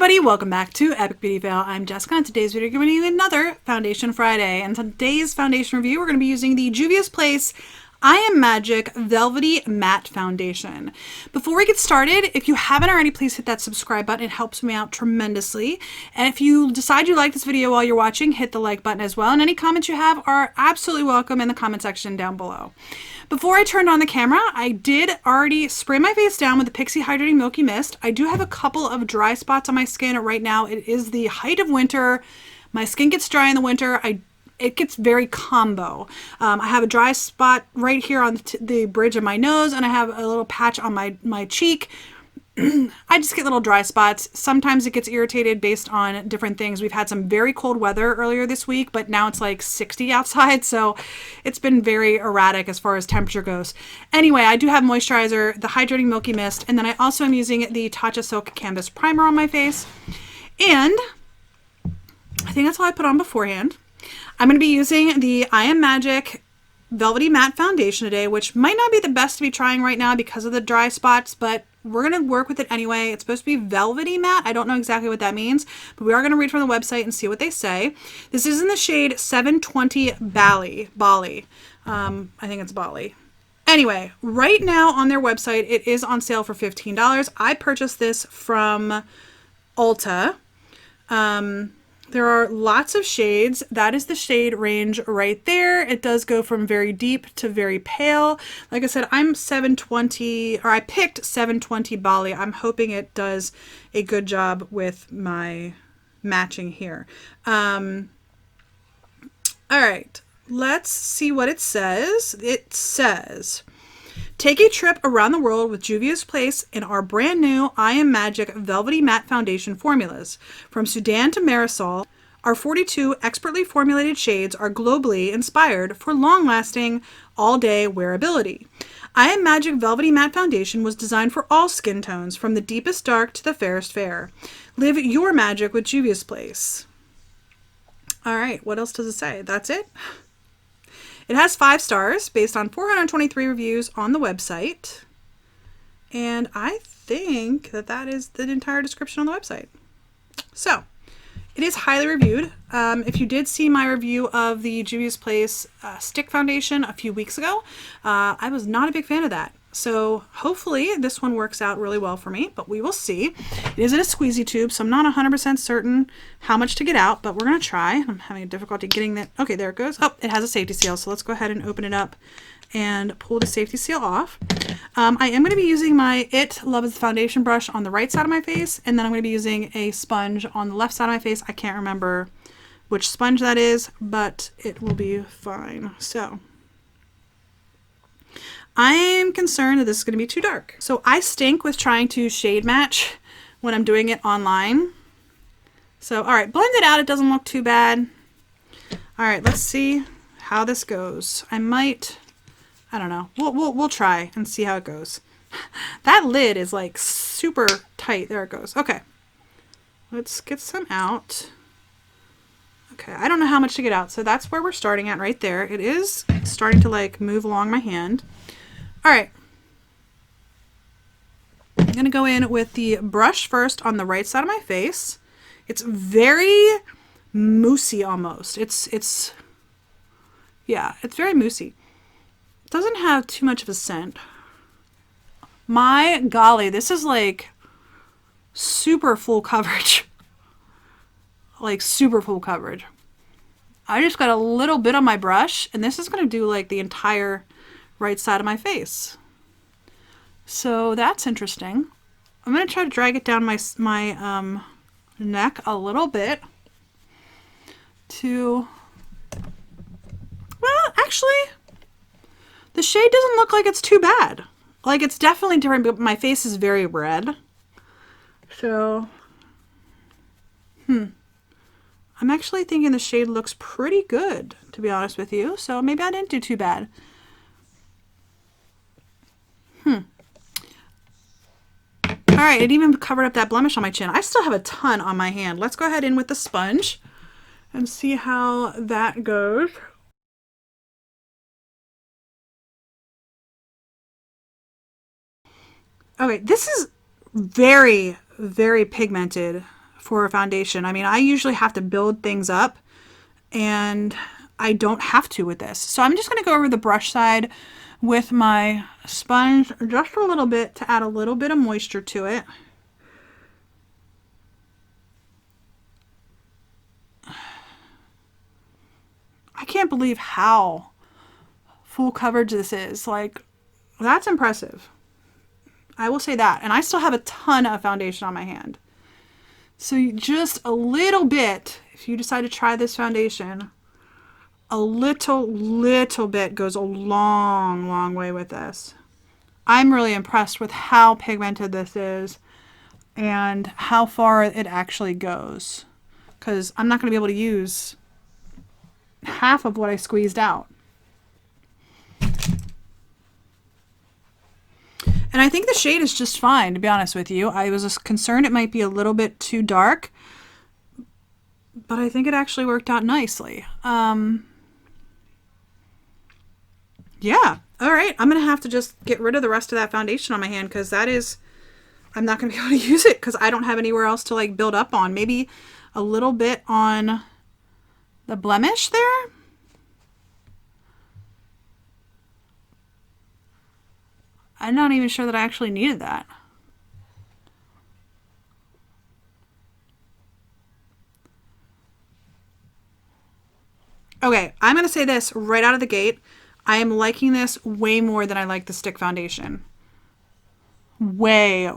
everybody, welcome back to Epic Beauty Fail. I'm Jessica, and today's video we're giving you another Foundation Friday. And today's foundation review, we're going to be using the Juvia's Place I Am Magic Velvety Matte Foundation. Before we get started, if you haven't already, please hit that subscribe button. It helps me out tremendously. And if you decide you like this video while you're watching, hit the like button as well. And any comments you have are absolutely welcome in the comment section down below. Before I turned on the camera, I did already spray my face down with the Pixie Hydrating Milky Mist. I do have a couple of dry spots on my skin right now. It is the height of winter. My skin gets dry in the winter. It gets very combo. I have a dry spot right here on the bridge of my nose, and I have a little patch on my cheek. I just get little dry spots. Sometimes it gets irritated based on different things. We've had some very cold weather earlier this week, but now it's like 60 outside, so it's been very erratic as far as temperature goes. Anyway, I do have moisturizer, the Hydrating Milky Mist, and then I also am using the Tatcha Silk Canvas Primer on my face. And I think that's all I put on beforehand. I'm going to be using the I Am Magic Velvety Matte Foundation today, which might not be the best to be trying right now because of the dry spots, but we're going to work with it anyway. It's supposed to be velvety matte. I don't know exactly what that means, but we are going to read from the website and see what they say. This is in the shade 720 Bali. I think it's Bali. Anyway, right now on their website, it is on sale for $15. I purchased this from Ulta. There are lots of shades. That is the shade range right there. It does go from very deep to very pale. Like I said, I'm 720, or I picked 720 Bali. I'm hoping it does a good job with my matching here. All right, let's see what it says. It says, take a trip around the world with Juvia's Place in our brand new I Am Magic Velvety Matte Foundation formulas. From Sudan to Marisol, our 42 expertly formulated shades are globally inspired for long-lasting, all-day wearability. I Am Magic Velvety Matte Foundation was designed for all skin tones, from the deepest dark to the fairest fair. Live your magic with Juvia's Place. All right, what else does it say? That's it? It has 5 stars based on 423 reviews on the website. And I think that is the entire description on the website. So, it is highly reviewed. If you did see my review of the Juvia's Place stick foundation a few weeks ago, I was not a big fan of that. So hopefully this one works out really well for me, but we will see. It is in a squeezy tube, so I'm not 100% certain how much to get out, but we're going to try. I'm having a difficulty getting that. Okay, there it goes. Oh, it has a safety seal, so let's go ahead and open it up and pull the safety seal off. I am going to be using my Love is the Foundation brush on the right side of my face, and then I'm going to be using a sponge on the left side of my face. I can't remember which sponge that is, but it will be fine. So I'm concerned that this is going to be too dark. So I stink with trying to shade match when I'm doing it online. So, all right, blend it out. It doesn't look too bad. All right, let's see how this goes. I don't know. We'll try and see how it goes. That lid is like super tight. There it goes. Okay. Let's get some out. Okay, I don't know how much to get out. So that's where we're starting at right there. It is starting to like move along my hand. All right. I'm going to go in with the brush first on the right side of my face. It's very moussey almost. Yeah, it's very moussey. It doesn't have too much of a scent. My golly, this is like super full coverage. Like super full coverage. I just got a little bit on my brush, and this is going to do like the entire right side of my face. So that's interesting. I'm going to try to drag it down my neck a little bit to, well, actually, the shade doesn't look like it's too bad. Like, it's definitely different, but my face is very red. So, I'm actually thinking the shade looks pretty good, to be honest with you. So maybe I didn't do too bad. All right, it even covered up that blemish on my chin. I still have a ton on my hand. Let's go ahead in with the sponge and see how that goes. Okay, this is very, very pigmented for a foundation. I mean, I usually have to build things up, and I don't have to with this. So I'm just going to go over the brush side with my sponge just a little bit to add a little bit of moisture to it. I can't believe how full coverage this is. Like, that's impressive. I will say that. And I still have a ton of foundation on my hand. So just a little bit, if you decide to try this foundation, a little bit goes a long way with this. I'm really impressed with how pigmented this is and how far it actually goes. Because I'm not going to be able to use half of what I squeezed out. And I think the shade is just fine, to be honest with you. I was just concerned it might be a little bit too dark, but I think it actually worked out nicely. Yeah. All right. I'm going to have to just get rid of the rest of that foundation on my hand, because that is, I'm not going to be able to use it because I don't have anywhere else to like build up on. Maybe a little bit on the blemish there. I'm not even sure that I actually needed that. Okay, I'm going to say this right out of the gate. I am liking this way more than I like the stick foundation. Way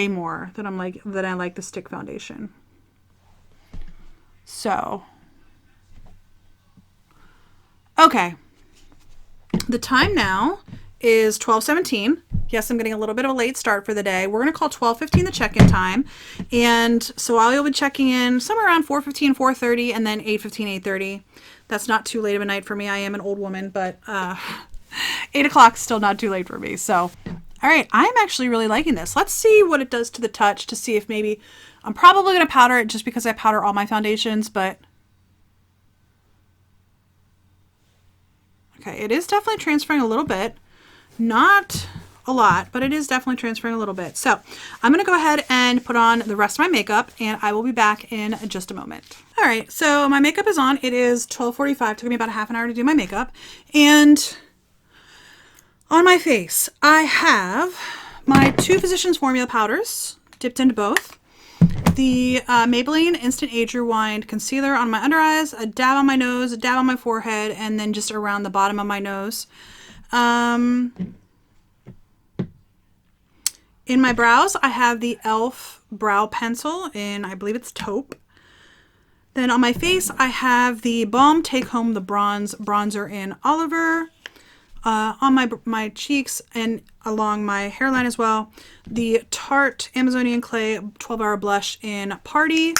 more than I like the stick foundation. So, okay. The time now is 12:17. Yes, I'm getting a little bit of a late start for the day. We're going to call 12:15 the check-in time. And so I'll be checking in somewhere around 4:15, 4:30, and then 8:15, 8:30. That's not too late of a night for me. I am an old woman, but 8 o'clock is still not too late for me. So, all right, I'm actually really liking this. Let's see what it does to the touch to see if maybe, I'm probably going to powder it just because I powder all my foundations, but okay, it is definitely transferring a little bit. Not a lot, but it is definitely transferring a little bit. So I'm going to go ahead and put on the rest of my makeup, and I will be back in just a moment. All right, so my makeup is on. It is 12:45. Took me about a half an hour to do my makeup. And on my face, I have my two Physicians Formula powders, dipped into both. The Maybelline Instant Age Rewind Concealer on my under eyes, a dab on my nose, a dab on my forehead, and then just around the bottom of my nose. In my brows, I have the e.l.f. brow pencil in, I believe it's taupe. Then on my face, I have the Balm Take Home the Bronze bronzer in Oliver. On my cheeks and along my hairline as well, the Tarte Amazonian Clay 12-Hour Blush in Party.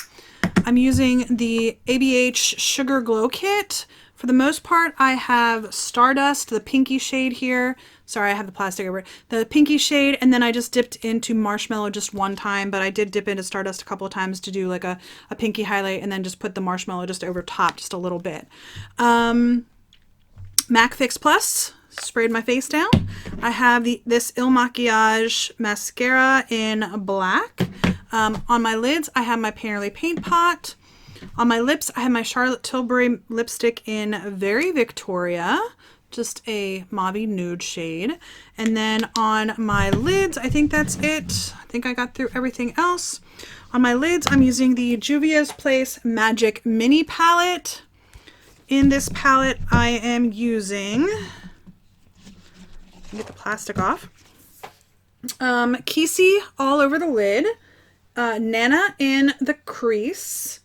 I'm using the ABH Sugar Glow Kit. For the most part, I have Stardust, the pinky shade here. Sorry, I have the plastic over it. The pinky shade, and then I just dipped into Marshmallow just one time, but I did dip into Stardust a couple of times to do like a pinky highlight, and then just put the Marshmallow just over top just a little bit. MAC Fix Plus. Sprayed my face down. I have this Il Makiage mascara in black. On my lids, I have my Painterly Paint Pot. On my lips, I have my Charlotte Tilbury lipstick in Very Victoria, just a mauve nude shade. And then on my lids, I think that's it. I think I got through everything else. On my lids, I'm using the Juvia's Place Magic Mini Palette. In this palette, I am using, get the plastic off, Kisi all over the lid, Nana in the crease,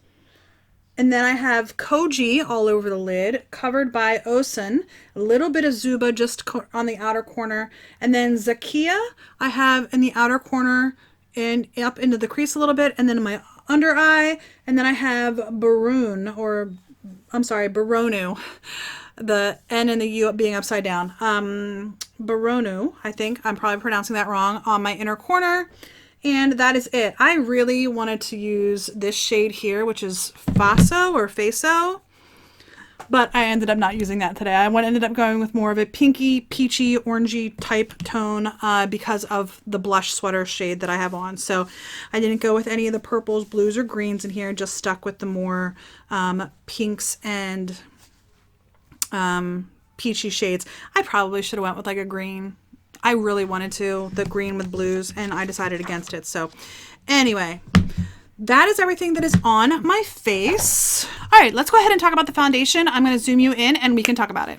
and then I have Koji all over the lid, covered by Osun, a little bit of Zuba just on the outer corner, and then Zakia I have in the outer corner and up into the crease a little bit, and then my under eye, and then I have Baronu, the N and the U being upside down. Baronu, I think. I'm probably pronouncing that wrong, on my inner corner. And that is it. I really wanted to use this shade here, which is Faso or Faso. but I ended up not using that today. I ended up going with more of a pinky, peachy, orangey type tone because of the blush sweater shade that I have on. So I didn't go with any of the purples, blues, or greens in here. Just stuck with the more pinks and peachy shades. I probably should have went with like a green. I really wanted to, the green with blues, and I decided against it. So anyway, that is everything that is on my face. All right, let's go ahead and talk about the foundation. I'm going to zoom you in and we can talk about it.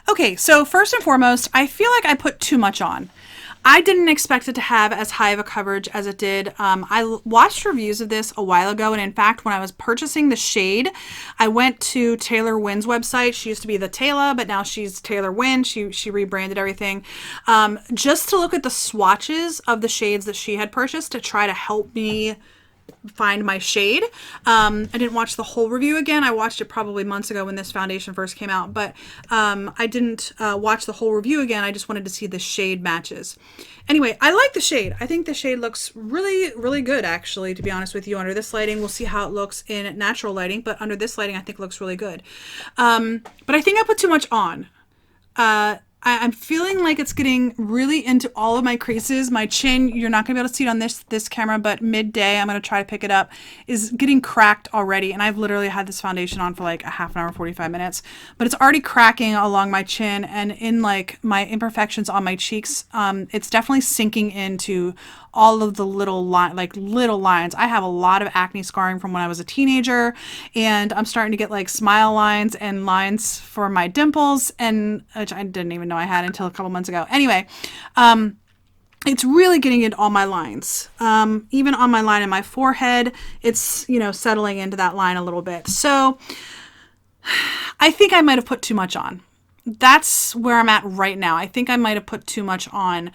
Okay, so first and foremost, I feel like I put too much on. I didn't expect it to have as high of a coverage as it did. I watched reviews of this a while ago, and in fact, when I was purchasing the shade, I went to Taylor Wynn's website. She used to be the Taylor, but now she's Taylor Wynn. She rebranded everything, just to look at the swatches of the shades that she had purchased to try to help me find my shade. I didn't watch the whole review again. I watched it probably months ago when this foundation first came out, but I didn't watch the whole review again. I just wanted to see the shade matches. Anyway, I like the shade. I think the shade looks really, really good, actually, to be honest with you. Under this lighting, we'll see how it looks in natural lighting, but under this lighting, I think it looks really good. But I think I put too much on. I'm feeling like it's getting really into all of my creases. My chin, you're not going to be able to see it on this camera, but midday, I'm going to try to pick it up, is getting cracked already. And I've literally had this foundation on for like a half an hour, 45 minutes. But it's already cracking along my chin and in like my imperfections on my cheeks. It's definitely sinking into all of the little lines. I have a lot of acne scarring from when I was a teenager, and I'm starting to get like smile lines and lines for my dimples, and which I didn't even know I had until a couple months ago. Anyway, it's really getting into all my lines. Even on my line in my forehead, it's, you know, settling into that line a little bit. So I think I might have put too much on. That's where I'm at right now. I think I might have put too much on,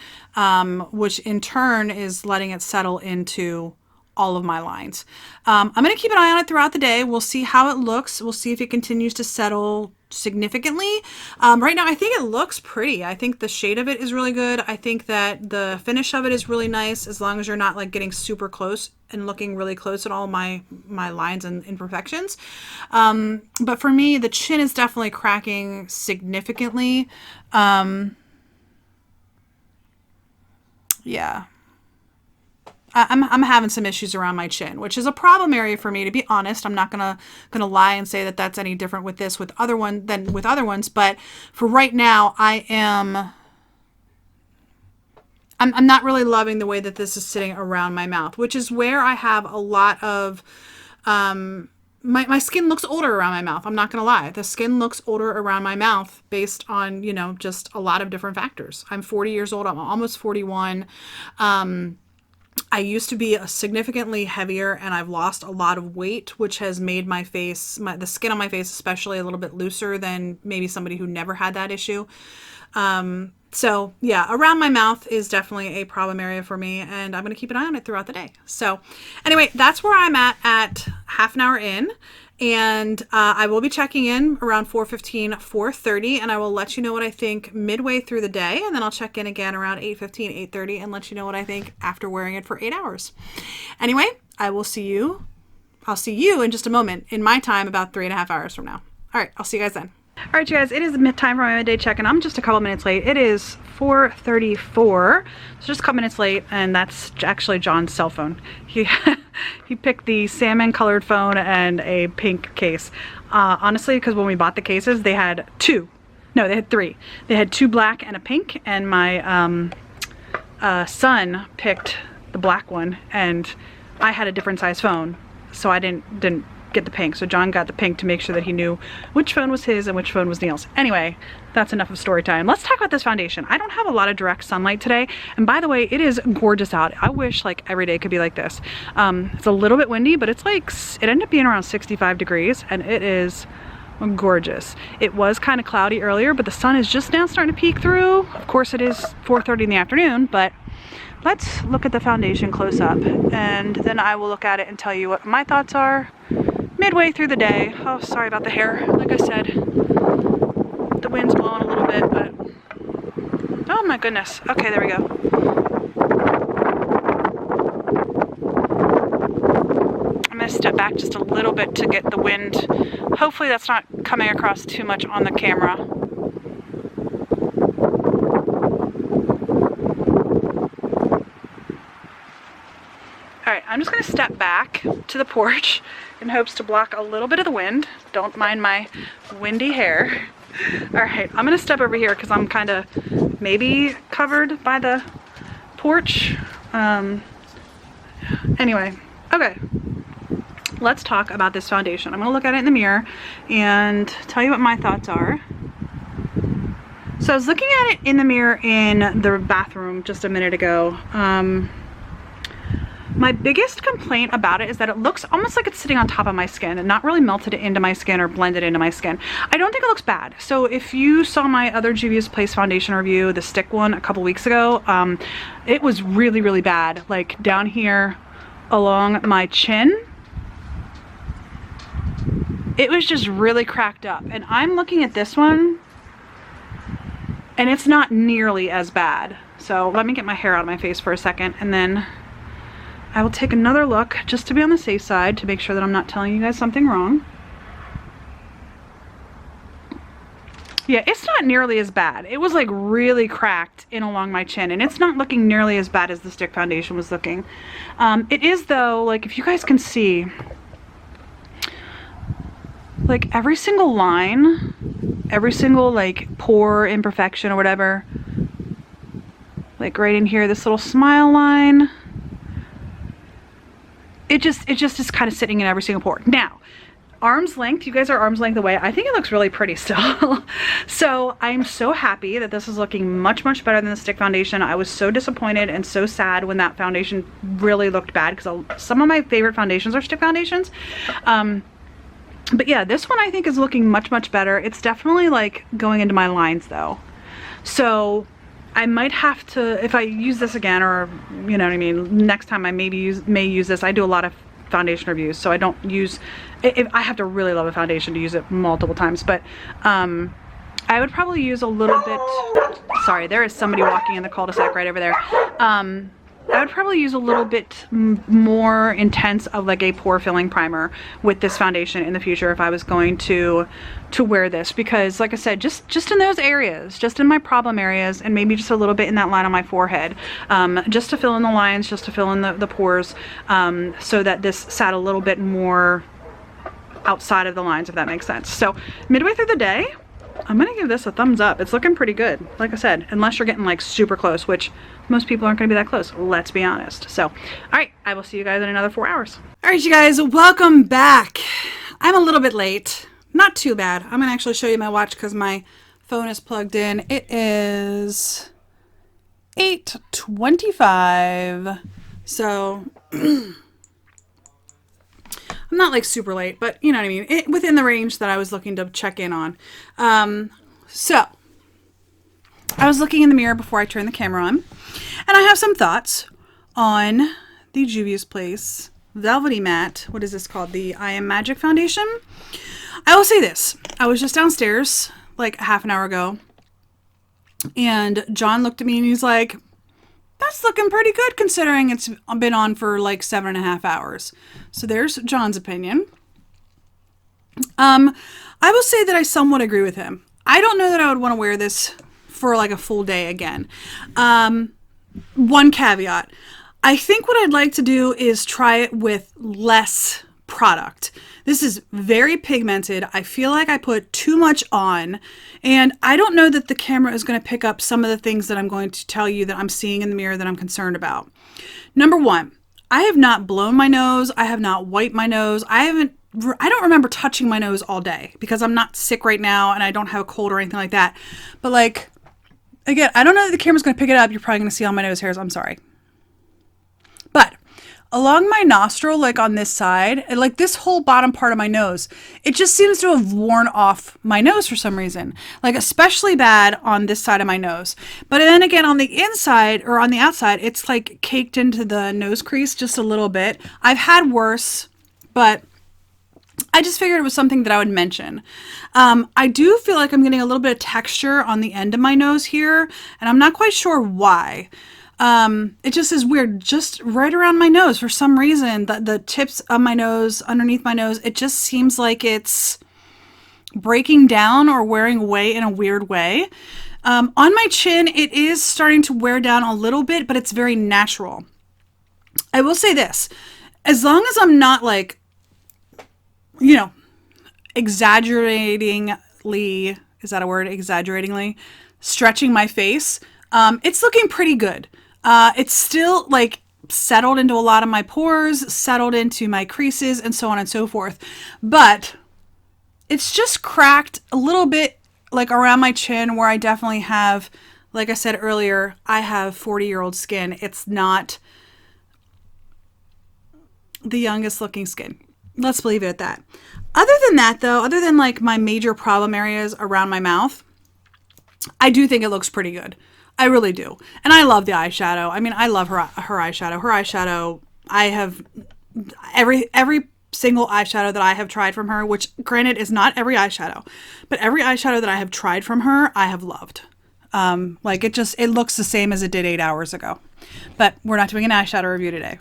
which in turn is letting it settle into all of my lines. I'm going to keep an eye on it throughout the day. We'll see how it looks. We'll see if it continues to settle significantly. Right now, I think it looks pretty. I think the shade of it is really good. I think that the finish of it is really nice, as long as you're not like getting super close and looking really close at all my lines and imperfections. But for me, the chin is definitely cracking significantly. Yeah. I'm having some issues around my chin, which is a problem area for me, to be honest. I'm not gonna lie and say that that's any different with this than with other ones, but for right now, I'm not really loving the way that this is sitting around my mouth, which is where I have a lot of my skin looks older around my mouth. I'm not gonna lie, the skin looks older around my mouth based on, you know, just a lot of different factors. I'm 40 years old. I'm almost 41. I used to be significantly heavier, and I've lost a lot of weight, which has made my face, the skin on my face especially, a little bit looser than maybe somebody who never had that issue. So yeah, around my mouth is definitely a problem area for me, and I'm going to keep an eye on it throughout the day. So anyway, that's where I'm at half an hour in. And I will be checking in around 4:15, 4:30, and I will let you know what I think midway through the day, and then I'll check in again around 8:15, 8:30, and let you know what I think after wearing it for 8 hours. Anyway, I'll see you in just a moment, in my time, about 3.5 hours from now. All right, I'll see you guys then. All right, you guys, it is time for my midday check-in. I'm just a couple minutes late. It is 4:34, so just a couple minutes late, and that's actually John's cell phone. He picked the salmon colored phone and a pink case. Honestly, because when we bought the cases, they had two. No, they had three. They had two black and a pink, and my son picked the black one, and I had a different size phone, so I didn't get the pink. So John got the pink to make sure that he knew which phone was his and which phone was Neil's. Anyway, that's enough of story time. Let's talk about this foundation. I don't have a lot of direct sunlight today, and by the way, it is gorgeous out. I wish like every day could be like this. It's a little bit windy, but it's like, it ended up being around 65 degrees, and it is gorgeous. It was kind of cloudy earlier, but the sun is just now starting to peek through. Of course, it is 4:30 in the afternoon, but let's look at the foundation close up, and then I will look at it and tell you what my thoughts are midway through the day. Oh, sorry about the hair. Like I said, the wind's blowing a little bit, but oh my goodness. Okay, there we go. I'm gonna to step back just a little bit to get the wind. Hopefully that's not coming across too much on the camera. All right, I'm just gonna step back to the porch in hopes to block a little bit of the wind. Don't mind my windy hair. All right, I'm gonna step over here because I'm kind of maybe covered by the porch. Anyway, okay. Let's talk about this foundation. I'm gonna look at it in the mirror and tell you what my thoughts are. So I was looking at it in the mirror in the bathroom just a minute ago. My biggest complaint about it is that it looks almost like it's sitting on top of my skin and not really melted into my skin or blended into my skin. I don't think it looks bad. So if you saw my other Juvia's Place foundation review, the stick one a couple weeks ago, it was really, really bad. Like down here along my chin, it was just really cracked up. And I'm looking at this one and it's not nearly as bad. So let me get my hair out of my face for a second and then I will take another look just to be on the safe side to make sure that I'm not telling you guys something wrong. Yeah, it's not nearly as bad. It was like really cracked in along my chin and it's not looking nearly as bad as the stick foundation was looking. It is though, like if you guys can see, like every single line, every single like pore imperfection or whatever, like right in here, this little smile line, it just is kind of sitting in every single pore. Now, arm's length, you guys are arm's length away. I think it looks really pretty still. So I'm so happy that this is looking much, much better than the stick foundation. I was so disappointed and so sad when that foundation really looked bad because some of my favorite foundations are stick foundations. But yeah, this one I think is looking much, much better. It's definitely like going into my lines though. So I might have to, if I use this again, or you know what I mean, next time I may use this. I do a lot of foundation reviews, so I don't use, if I have to really love a foundation to use it multiple times, but I would probably use a little bit, sorry, there is somebody walking in the cul-de-sac right over there. I would probably use a little bit more intense of like a pore filling primer with this foundation in the future if I was going to wear this, because like I said, just in those areas, just in my problem areas, and maybe just a little bit in that line on my forehead, just to fill in the lines, just to fill in the pores, so that this sat a little bit more outside of the lines, if that makes sense. So midway through the day, I'm gonna give this a thumbs up. It's looking pretty good, like I said, unless you're getting like super close, which most people aren't gonna be that close, let's be honest. So, all right, I will see you guys in another 4 hours. All right, you guys, welcome back. I'm a little bit late, not too bad. I'm gonna actually show you my watch because my phone is plugged in. It is 8:25, so I'm not like super late, but you know what I mean, within the range that I was looking to check in on. So I was looking in the mirror before I turned the camera on, and I have some thoughts on the Juvia's Place Velvety Matte. What is this called? The I Am Magic Foundation. I will say this. I was just downstairs like a half an hour ago, and John looked at me and he's like, that's looking pretty good considering it's been on for like 7.5 hours. So there's John's opinion. I will say that I somewhat agree with him. I don't know that I would want to wear this for like a full day again. One caveat. I think what I'd like to do is try it with less product. This is very pigmented. I feel like I put too much on, and I don't know that the camera is going to pick up some of the things that I'm going to tell you that I'm seeing in the mirror that I'm concerned about. Number one, I have not blown my nose. I have not wiped my nose. I don't remember touching my nose all day because I'm not sick right now and I don't have a cold or anything like that. But like, again, I don't know that the camera's going to pick it up. You're probably going to see all my nose hairs. I'm sorry. But along my nostril, like on this side, and like this whole bottom part of my nose, it just seems to have worn off my nose for some reason. Like especially bad on this side of my nose. But then again, on the inside or on the outside, it's like caked into the nose crease just a little bit. I've had worse, but I just figured it was something that I would mention. I do feel like I'm getting a little bit of texture on the end of my nose here, and I'm not quite sure why. It just is weird, just right around my nose for some reason. The tips of my nose, underneath my nose, it just seems like it's breaking down or wearing away in a weird way. On my chin, it is starting to wear down a little bit, but it's very natural. I will say this, as long as I'm not like, you know, exaggeratingly, is that a word? Exaggeratingly stretching my face, it's looking pretty good. It's still like settled into a lot of my pores, settled into my creases, and so on and so forth. But it's just cracked a little bit like around my chin where I definitely have, like I said earlier, I have 40-year-old skin. It's not the youngest looking skin. Let's leave it at that. Other than that though, other than like my major problem areas around my mouth, I do think it looks pretty good. I really do. And I love the eyeshadow. I mean, I love her eyeshadow. Her eyeshadow, I have every single eyeshadow that I have tried from her, which granted is not every eyeshadow, but every eyeshadow that I have tried from her, I have loved. Like it looks the same as it did 8 hours ago, but we're not doing an eyeshadow review today.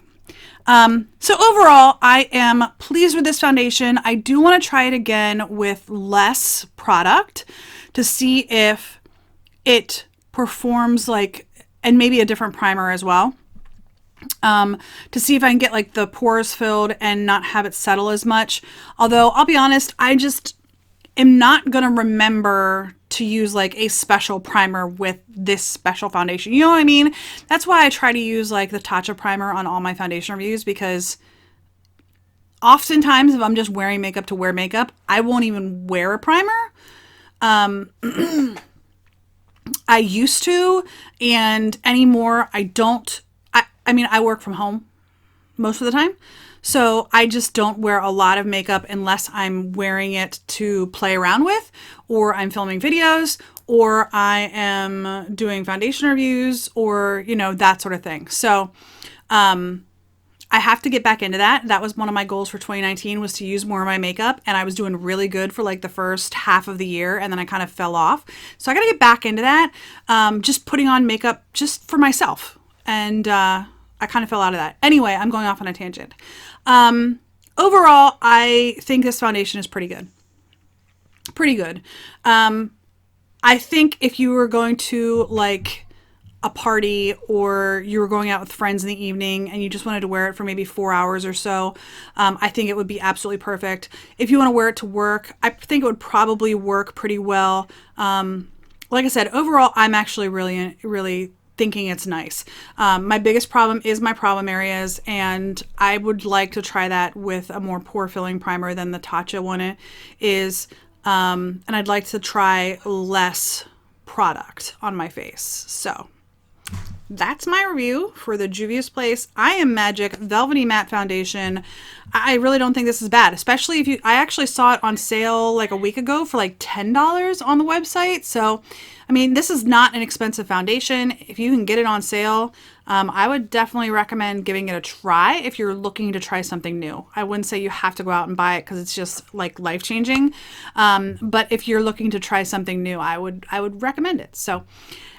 So overall, I am pleased with this foundation. I do want to try it again with less product to see if it performs like, and maybe a different primer as well. To see if I can get like the pores filled and not have it settle as much. Although I'll be honest, I just am not going to remember to use like a special primer with this special foundation. You know what I mean? That's why I try to use like the Tatcha primer on all my foundation reviews, because oftentimes if I'm just wearing makeup to wear makeup, I won't even wear a primer. I used to, and anymore I don't. I mean, I work from home most of the time, so I just don't wear a lot of makeup unless I'm wearing it to play around with, or I'm filming videos, or I am doing foundation reviews, or, you know, that sort of thing. So I have to get back into that. That was one of my goals for 2019, was to use more of my makeup, and I was doing really good for like the first half of the year, and then I kind of fell off. So I got to get back into that, just putting on makeup just for myself. And I kind of fell out of that. Anyway, I'm going off on a tangent. Overall, I think this foundation is pretty good. Pretty good. I think if you were going to like a party, or you were going out with friends in the evening and you just wanted to wear it for maybe 4 hours or so, I think it would be absolutely perfect. If you want to wear it to work, I think it would probably work pretty well. Like I said, overall, I'm actually really thinking it's nice. My biggest problem is my problem areas, and I would like to try that with a more pore filling primer than the Tatcha one is. And I'd like to try less product on my face. So that's my review for the Juvia sPlace I Am Magic Velvety Matte Foundation. I really don't think this is bad, especially if I actually saw it on sale like a week ago for like $10 on the website. So, I mean, this is not an expensive foundation. If you can get it on sale, I would definitely recommend giving it a try if you're looking to try something new. I wouldn't say you have to go out and buy it because it's just like life-changing. But if you're looking to try something new, I would recommend it. So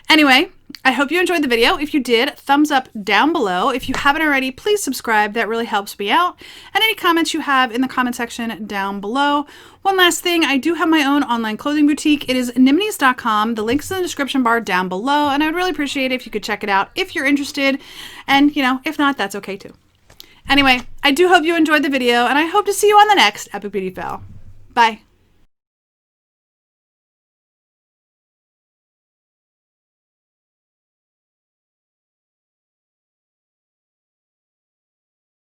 anyway, I hope you enjoyed the video. If you did, thumbs up down below. If you haven't already, please subscribe. That really helps me out. And any comments you have in the comment section down below. One last thing, I do have my own online clothing boutique. It is niminies.com. The link's in the description bar down below, and I would really appreciate it if you could check it out if you're interested. And, you know, if not, that's okay too. Anyway, I do hope you enjoyed the video, and I hope to see you on the next Epic Beauty Fail. Bye.